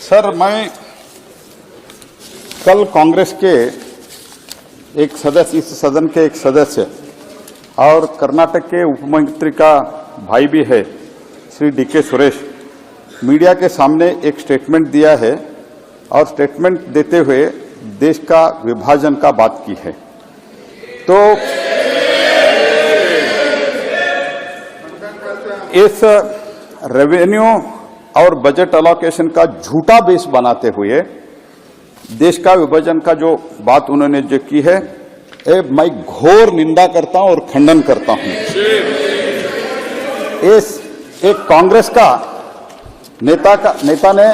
Sir, मैं कल कांग्रेस के एक सदस्य, इस सदन के एक सदस्य और कर्नाटक के उपमुख्यमंत्री का भाई भी है श्री डी.के. सुरेश, मीडिया के सामने एक स्टेटमेंट दिया है और स्टेटमेंट देते हुए देश का विभाजन का बात की है। तो इस रेवेन्यू और बजट अलोकेशन का झूठा बेस बनाते हुए देश का विभाजन का जो बात उन्होंने जो की है, मैं घोर निंदा करता हूं और खंडन करता हूं। इस एक कांग्रेस का नेता ने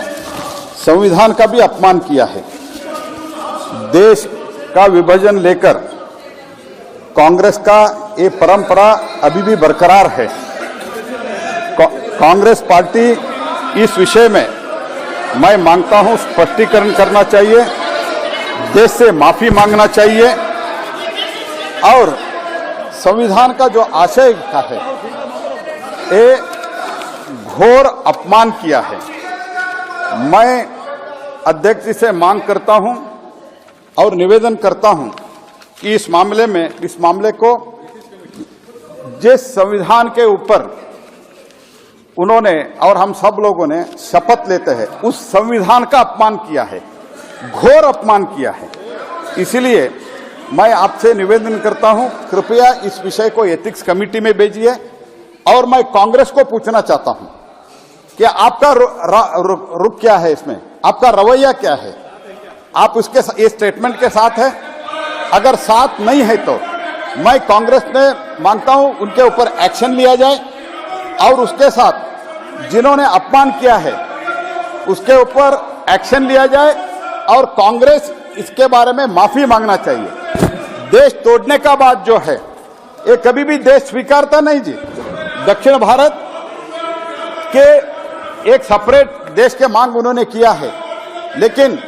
संविधान का भी अपमान किया है। देश का विभाजन लेकर कांग्रेस का ये परंपरा अभी भी बरकरार है। कांग्रेस पार्टी इस विषय में मैं मांगता हूं स्पष्टीकरण करना चाहिए, देश से माफी मांगना चाहिए और संविधान का जो आशय का है ये घोर अपमान किया है। मैं अध्यक्ष जी से मांग करता हूं और निवेदन करता हूं कि इस मामले को जिस संविधान के ऊपर उन्होंने और हम सब लोगों ने शपथ लेते हैं, उस संविधान का अपमान किया है, घोर अपमान किया है। इसलिए मैं आपसे निवेदन करता हूं, कृपया इस विषय को एथिक्स कमेटी में भेजिए। और मैं कांग्रेस को पूछना चाहता हूं कि आपका रुख क्या है, इसमें आपका रवैया क्या है? आप उसके इस स्टेटमेंट के साथ है? अगर साथ नहीं है तो मैं कांग्रेस ने मांगता हूं उनके ऊपर एक्शन लिया जाए और उसके साथ जिन्होंने अपमान किया है उसके ऊपर एक्शन लिया जाए और कांग्रेस इसके बारे में माफी मांगना चाहिए। देश तोड़ने का बात जो है ये कभी भी देश स्वीकारता नहीं जी। दक्षिण भारत के एक सेपरेट देश के मांग उन्होंने किया है, लेकिन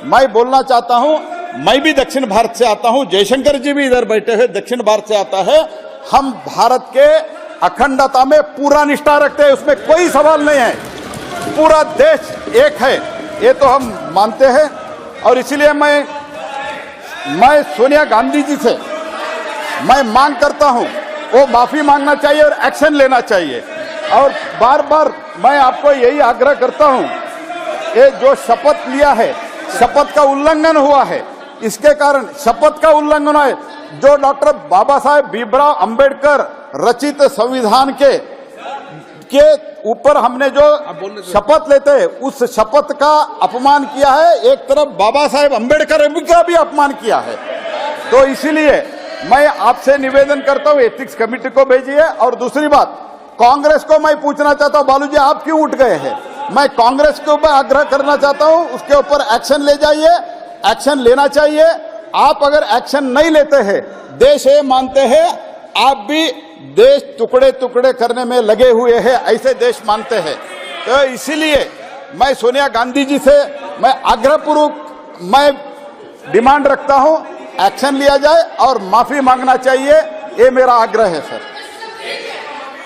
मैं बोलना चाहता हूं, मैं भी दक्षिण भारत से आता हूं, जयशंकर जी भी इधर बैठे हुए दक्षिण भारत से आता है। हम भारत के अखंडता में पूरा निष्ठा रखते हैं, उसमें कोई सवाल नहीं है। पूरा देश एक है, ये तो हम मानते हैं। और इसलिए मैं सोनिया गांधी जी से मैं मांग करता हूं, वो माफी मांगना चाहिए और एक्शन लेना चाहिए। और बार बार मैं आपको यही आग्रह करता हूं, ये जो शपथ लिया है, शपथ का उल्लंघन हुआ है। इसके कारण शपथ का उल्लंघन है। जो डॉक्टर बाबा साहेब भीमराव अंबेडकर रचित संविधान के ऊपर हमने जो शपथ लेते हैं, उस शपथ का अपमान किया है। एक तरफ बाबा साहेब अंबेडकर का भी अपमान किया है। तो इसीलिए मैं आपसे निवेदन करता हूं, एथिक्स कमेटी को भेजिए। और दूसरी बात, कांग्रेस को मैं पूछना चाहता हूं, बालू जी आप क्यों उठ गए हैं? मैं कांग्रेस के ऊपर आग्रह करना चाहता हूं, उसके ऊपर एक्शन ले जाइए, एक्शन लेना चाहिए। आप अगर एक्शन नहीं लेते हैं, देश ये मानते हैं आप भी देश टुकड़े टुकड़े करने में लगे हुए हैं, ऐसे देश मानते हैं। तो इसीलिए मैं सोनिया गांधी जी से मैं आग्रहपूर्वक मैं डिमांड रखता हूं, एक्शन लिया जाए और माफी मांगना चाहिए, ये मेरा आग्रह है सर।